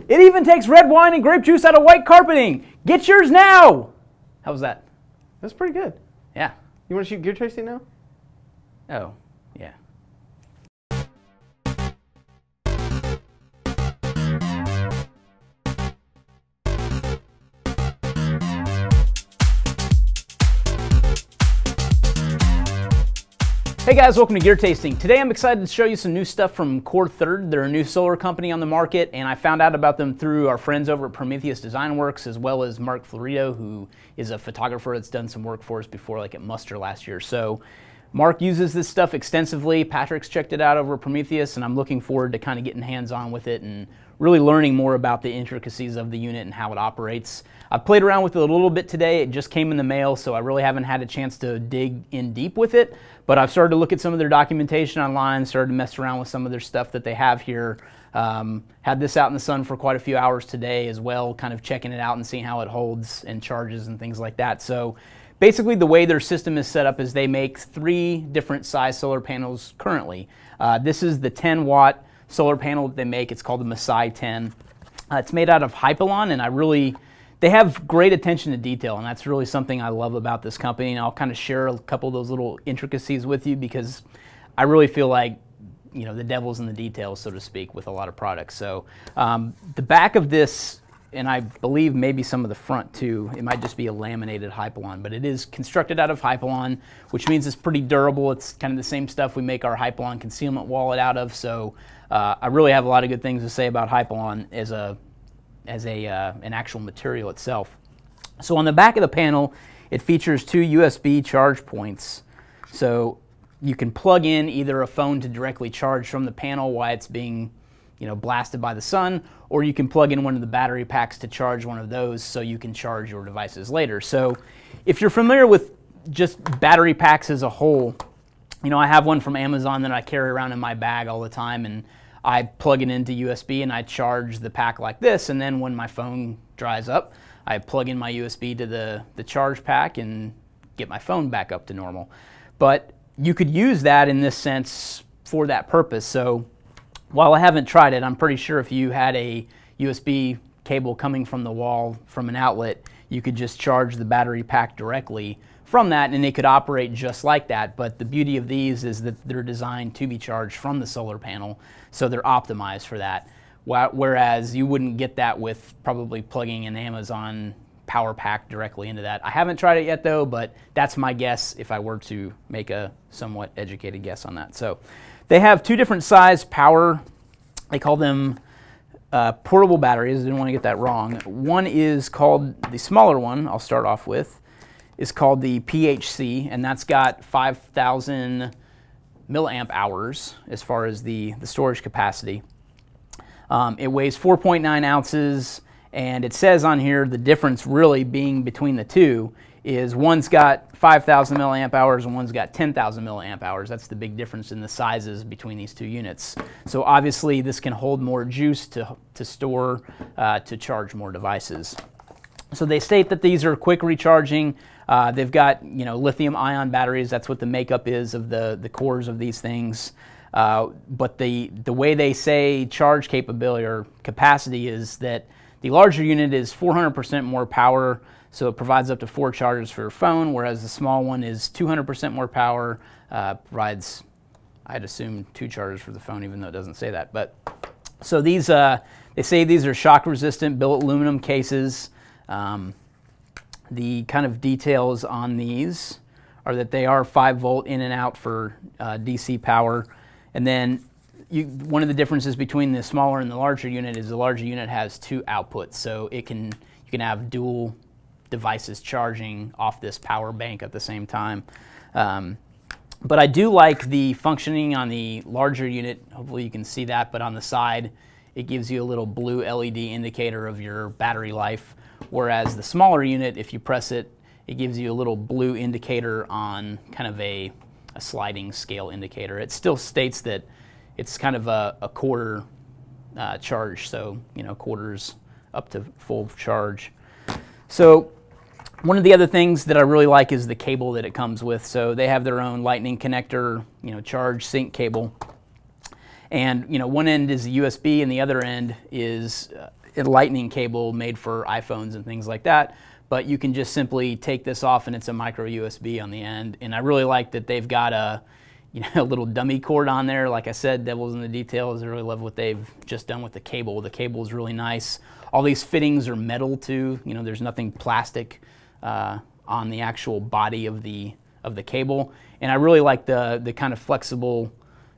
It even takes red wine and grape juice out of white carpeting. Get yours now. How was that? That's pretty good. Yeah. You want to shoot gear tracing now? Oh, yeah. Hey guys, welcome to Gear Tasting. Today I'm excited to show you some new stuff from Core Third. They're a new solar company on the market, and I found out about them through our friends over at Prometheus Design Works, as well as Mark Florido, who is a photographer that's done some work for us before, like at Muster last year. So Mark uses this stuff extensively. Patrick's checked it out over at Prometheus, and I'm looking forward to kind of getting hands-on with it and really learning more about the intricacies of the unit and how it operates. I've played around with it a little bit today. It just came in the mail, so I really haven't had a chance to dig in deep with it, but I've started to look at some of their documentation online, started to mess around with some of their stuff that they have here. Had this out in the sun for quite a few hours today as well, kind of checking it out and seeing how it holds and charges and things like that. So basically the way their system is set up is they make 3 different size solar panels currently. This is the 10-watt solar panel that they make. It's called the Masai 10. It's made out of Hypalon, and they have great attention to detail, and that's really something I love about this company. And I'll kind of share a couple of those little intricacies with you because I really feel like, you know, the devil's in the details, so to speak, with a lot of products. So the back of this, and I believe maybe some of the front too, it might just be a laminated Hypalon, but it is constructed out of Hypalon, which means it's pretty durable. It's kind of the same stuff we make our Hypalon concealment wallet out of. So I really have a lot of good things to say about Hypalon as an actual material itself. So on the back of the panel, it features 2 USB charge points. So you can plug in either a phone to directly charge from the panel while it's being, you know, blasted by the sun, or you can plug in one of the battery packs to charge one of those so you can charge your devices later. So if you're familiar with just battery packs as a whole, you know, I have one from Amazon that I carry around in my bag all the time, and I plug it into USB and I charge the pack like this, and then when my phone dries up, I plug in my USB to the charge pack and get my phone back up to normal. But you could use that in this sense for that purpose. So while I haven't tried it, I'm pretty sure if you had a USB cable coming from the wall from an outlet, you could just charge the battery pack directly from that, and it could operate just like that. But the beauty of these is that they're designed to be charged from the solar panel, so they're optimized for that. Whereas you wouldn't get that with probably plugging an Amazon power pack directly into that. I haven't tried it yet though, but that's my guess if I were to make a somewhat educated guess on that. So they have 2 different size power, they call them portable batteries. I didn't want to get that wrong. One is called, the smaller one I'll start off with, is called the PHC, and that's got 5,000 milliamp hours as far as the storage capacity. It weighs 4.9 ounces, and it says on here the difference really being between the two is one's got 5,000 milliamp hours and one's got 10,000 milliamp hours. That's the big difference in the sizes between these 2 units. So obviously this can hold more juice to store, to charge more devices. So they state that these are quick recharging. They've got, you know, lithium ion batteries. That's what the makeup is of the cores of these things. But the way they say charge capability or capacity is that the larger unit is 400% more power, so it provides up to 4 chargers for your phone, whereas the small one is 200% more power, provides, I'd assume, 2 chargers for the phone, even though it doesn't say that. But so these, they say these are shock resistant, billet aluminum cases. The kind of details on these are that they are 5-volt in and out for DC power. And then one of the differences between the smaller and the larger unit is the larger unit has 2 outputs. So you can have dual devices charging off this power bank at the same time. But I do like the functioning on the larger unit. Hopefully you can see that, but on the side, it gives you a little blue LED indicator of your battery life. Whereas the smaller unit, if you press it, it gives you a little blue indicator on kind of a sliding scale indicator. It still states that it's kind of a quarter charge, so, you know, quarters up to full charge. So one of the other things that I really like is the cable that it comes with. So they have their own lightning connector, you know, charge sync cable. And one end is a USB and the other end is a lightning cable made for iPhones and things like that. But you can just simply take this off and it's a micro USB on the end. And I really like that they've got a little dummy cord on there. Like I said, devil's in the details. I really love what they've just done with the cable. The cable is really nice. All these fittings are metal too. There's nothing plastic on the actual body of the cable. And I really like the kind of flexible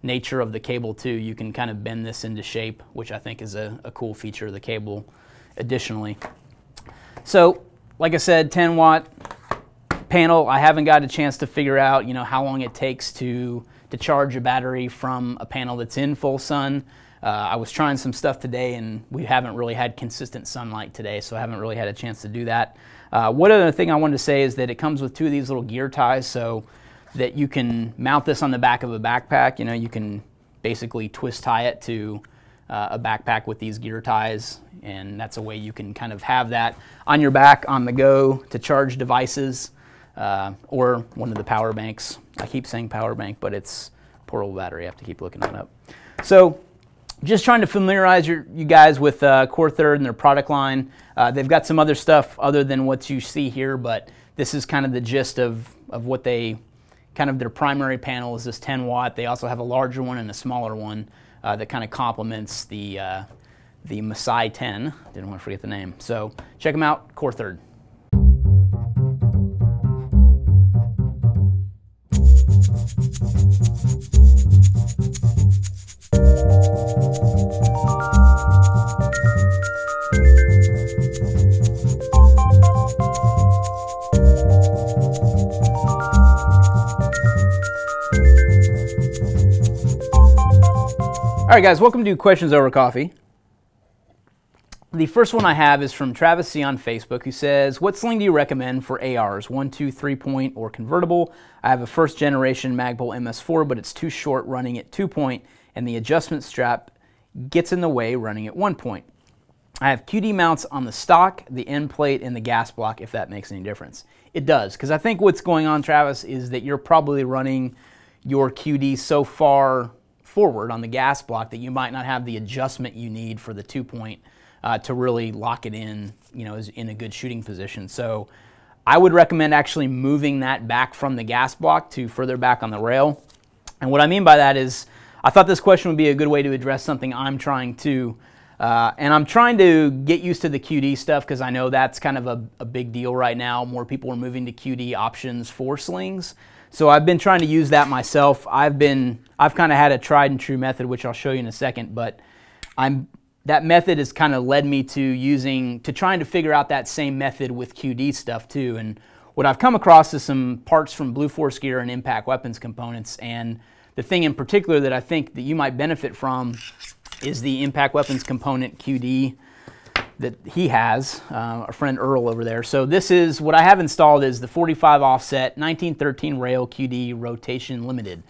nature of the cable too. You can kind of bend this into shape, which I think is a cool feature of the cable additionally. So, like I said, 10 watt panel. I haven't got a chance to figure out, how long it takes to charge a battery from a panel that's in full sun. I was trying some stuff today and we haven't really had consistent sunlight today, so I haven't really had a chance to do that. One other thing I wanted to say is that it comes with 2 of these little gear ties so that you can mount this on the back of a backpack. You can basically twist tie it to a backpack with these gear ties, and that's a way you can kind of have that on your back on the go to charge devices or one of the power banks. I keep saying power bank, but it's portable battery. I have to keep looking that up. So just trying to familiarize you guys with Core Third and their product line. They've got some other stuff other than what you see here, but this is kind of the gist of what they, kind of their primary panel is this 10 watt. They also have a larger one and a smaller one that kind of complements the Masai 10. Didn't want to forget the name. So check them out, Core Third. All right, guys, welcome to Questions Over Coffee. The first one I have is from Travis C. on Facebook, who says, what sling do you recommend for ARs, 1, 2, 3-point, or convertible? I have a first generation Magpul MS4, but it's too short running at 2-point, and the adjustment strap gets in the way running at 1-point. I have QD mounts on the stock, the end plate, and the gas block, if that makes any difference. It does, because I think what's going on, Travis, is that you're probably running your QD so far forward on the gas block that you might not have the adjustment you need for the 2-point to really lock it in, in a good shooting position. So I would recommend actually moving that back from the gas block to further back on the rail. And what I mean by that is, I thought this question would be a good way to address something I'm trying to, and I'm trying to get used to the QD stuff because I know that's kind of a big deal right now. More people are moving to QD options for slings. So I've been trying to use that myself. I've kind of had a tried and true method, which I'll show you in a second, but that method has kind of led me to trying to figure out that same method with QD stuff too. And what I've come across is some parts from Blue Force Gear and Impact Weapons components. And the thing in particular that I think that you might benefit from is the Impact Weapons component QD that he has, our friend Earl over there. So this is, what I have installed is the 45 offset 1913 rail QD rotation limited.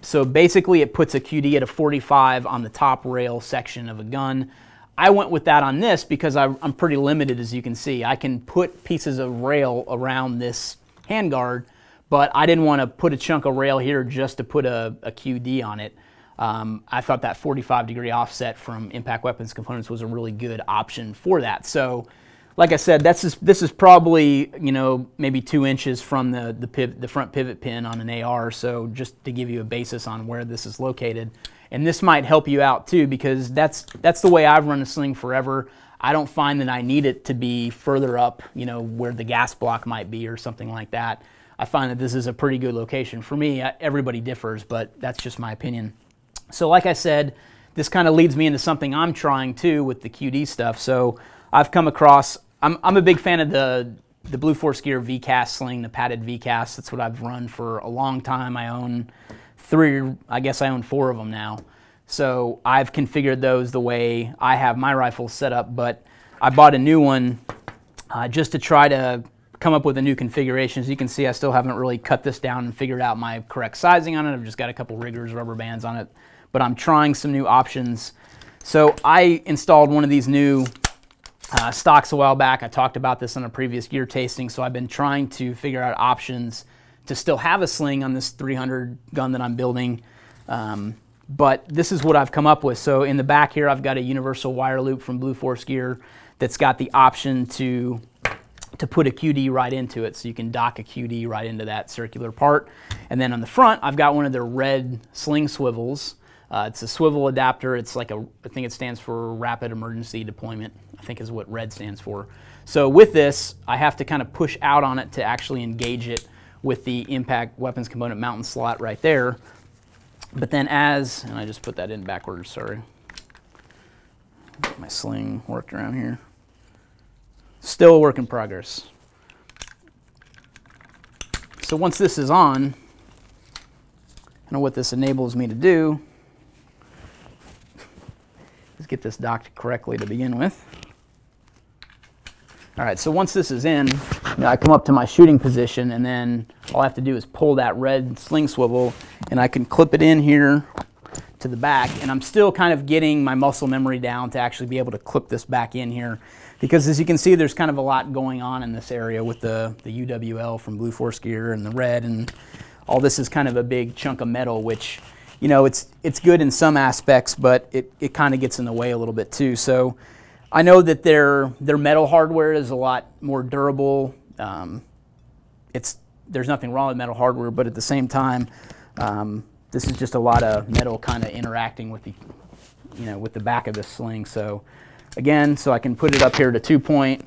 So basically it puts a QD at a 45 on the top rail section of a gun. I went with that on this because I'm pretty limited, as you can see. I can put pieces of rail around this handguard, but I didn't want to put a chunk of rail here just to put a QD on it. I thought that 45-degree offset from Impact Weapons components was a really good option for that. So, like I said, this is probably, maybe 2 inches from the front pivot pin on an AR. So just to give you a basis on where this is located, and this might help you out too, because that's the way I've run a sling forever. I don't find that I need it to be further up, where the gas block might be or something like that. I find that this is a pretty good location for me. Everybody differs, but that's just my opinion. So like I said, this kind of leads me into something I'm trying too with the QD stuff. So I've come across, I'm a big fan of the Blue Force Gear V-Cast sling, the padded V-Cast. That's what I've run for a long time. I own 3, I guess I own 4 of them now. So I've configured those the way I have my rifles set up, but I bought a new one just to try to come up with a new configuration. As you can see, I still haven't really cut this down and figured out my correct sizing on it. I've just got a couple riggers, rubber bands on it, but I'm trying some new options. So I installed one of these new stocks a while back. I talked about this on a previous gear tasting, so I've been trying to figure out options to still have a sling on this 300 gun that I'm building, but this is what I've come up with. So in the back here, I've got a universal wire loop from Blue Force Gear that's got the option to put a QD right into it. So you can dock a QD right into that circular part. And then on the front, I've got one of their red Sling swivels. It's a swivel adapter. It's like I think it stands for Rapid Emergency Deployment, I think is what red stands for. So with this, I have to kind of push out on it to actually engage it with the impact weapons component mounting slot right there. But then and I just put that in backwards, sorry. Get my sling worked around here. Still a work in progress. So once this is on, I know what this enables me to do is get this docked correctly to begin with. All right, so once this is in, I come up to my shooting position, and then all I have to do is pull that red sling swivel, and I can clip it in here to the back, and I'm still kind of getting my muscle memory down to actually be able to clip this back in here, because as you can see, there's kind of a lot going on in this area with the UWL from Blue Force Gear and the red, and all this is kind of a big chunk of metal, which, you know, it's good in some aspects, but it kind of gets in the way a little bit too. So I know that their metal hardware is a lot more durable. There's nothing wrong with metal hardware, but at the same time, this is just a lot of metal kind of interacting with the back of this sling. So again, so I can put it up here to 2-point,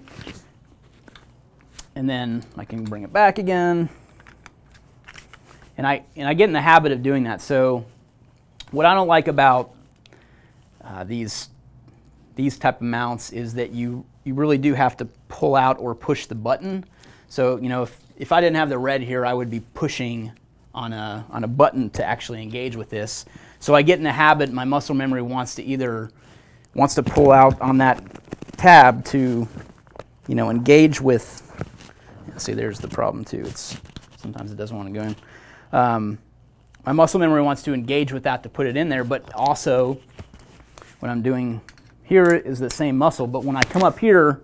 and then I can bring it back again. And I get in the habit of doing that. So what I don't like about these type of mounts is that you really do have to pull out or push the button. So, you know, if I didn't have the red here, I would be pushing on a button to actually engage with this. So I get in the habit, my muscle memory wants to pull out on that tab to, you know, engage with. See, there's the problem too. Sometimes it doesn't want to go in. My muscle memory wants to engage with that to put it in there, but also what I'm doing here is the same muscle, but when I come up here,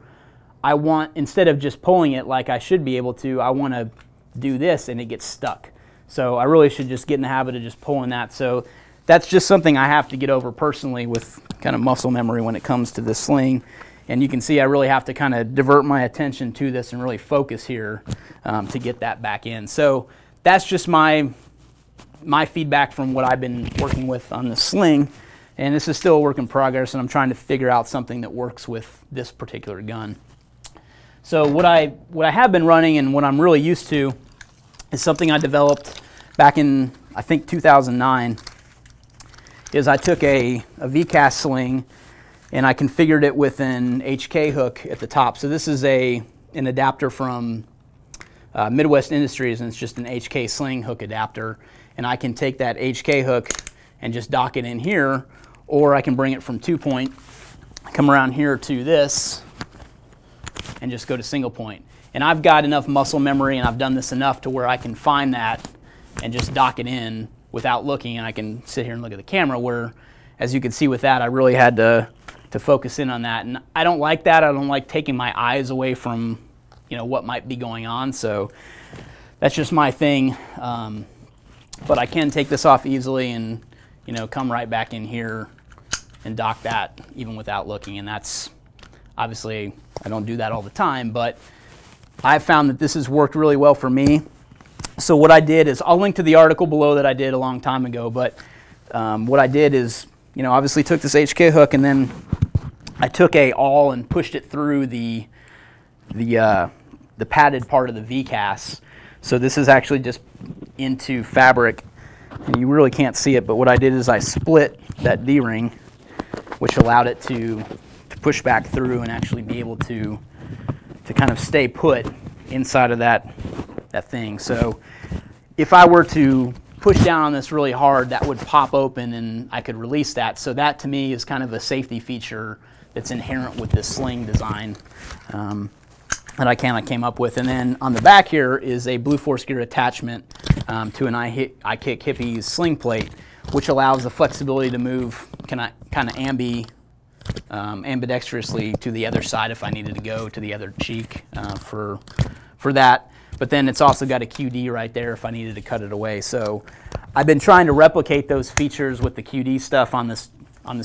I want, instead of just pulling it like I should be able to, I want to do this and it gets stuck. So I really should just get in the habit of just pulling that. So that's just something I have to get over personally with kind of muscle memory when it comes to this sling. And you can see I really have to kind of divert my attention to this and really focus here to get that back in. So that's just my feedback from what I've been working with on the sling. And this is still a work in progress, and I'm trying to figure out something that works with this particular gun. So what I have been running and what I'm really used to is something I developed back in, I think, 2009, is I took a VCAS sling and I configured it with an HK hook at the top. So this is an adapter from Midwest Industries, and it's just an HK sling hook adapter. And I can take that HK hook and just dock it in here, or I can bring it from 2-point, come around here to this, and just go to single point. And I've got enough muscle memory, and I've done this enough to where I can find that and just dock it in without looking, and I can sit here and look at the camera, where, as you can see with that, I really had to focus in on that. And I don't like that. I don't like taking my eyes away from, you know, what might be going on. So that's just my thing. But I can take this off easily and, you know, come right back in here and dock that even without looking. And that's obviously, I don't do that all the time, but I've found that this has worked really well for me. So what I did is, I'll link to the article below that I did a long time ago, but what I did is, you know, obviously took this HK hook, and then I took a awl and pushed it through the padded part of the VCAS. So this is actually just into fabric, and you really can't see it, but what I did is I split that D-ring, which allowed it to push back through and actually be able to kind of stay put inside of that thing. So if I were to push down on this really hard, that would pop open and I could release that. So that to me is kind of a safety feature that's inherent with this sling design that I kind of came up with. And then on the back here is a Blue Force Gear attachment to an iKick Hippie sling plate, which allows the flexibility to move kind of ambidextrously to the other side if I needed to go to the other cheek for that. But then it's also got a QD right there if I needed to cut it away. So I've been trying to replicate those features with the QD stuff on this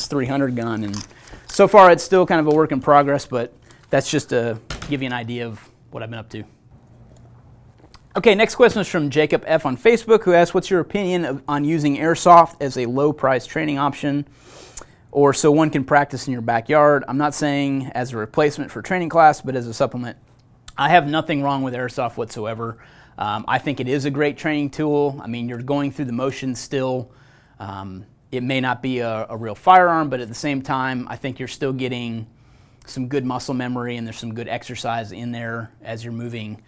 300 gun, and so far it's still kind of a work in progress, but that's just to give you an idea of what I've been up to. Okay, next question is from Jacob F. on Facebook, who asks, what's your opinion on using Airsoft as a low-price training option, or so one can practice in your backyard? I'm not saying as a replacement for training class, but as a supplement. I have nothing wrong with Airsoft whatsoever. I think it is a great training tool. I mean, you're going through the motions still. It may not be a real firearm, but at the same time, I think you're still getting some good muscle memory, and there's some good exercise in there as you're moving.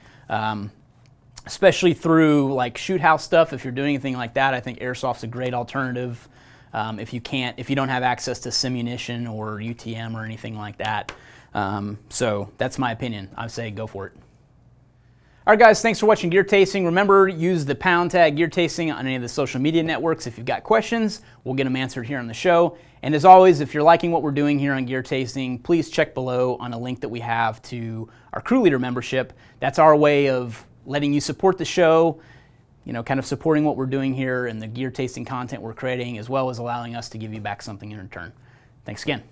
Especially through like shoot house stuff. If you're doing anything like that, I think Airsoft's a great alternative. If you don't have access to simunition or UTM or anything like that. So that's my opinion. I say go for it. All right, guys, thanks for watching Gear Tasting. Remember, use the pound tag Gear Tasting on any of the social media networks. If you've got questions, we'll get them answered here on the show. And as always, if you're liking what we're doing here on Gear Tasting, please check below on a link that we have to our crew leader membership. That's our way of letting you support the show, you know, kind of supporting what we're doing here and the gear tasting content we're creating, as well as allowing us to give you back something in return. Thanks again.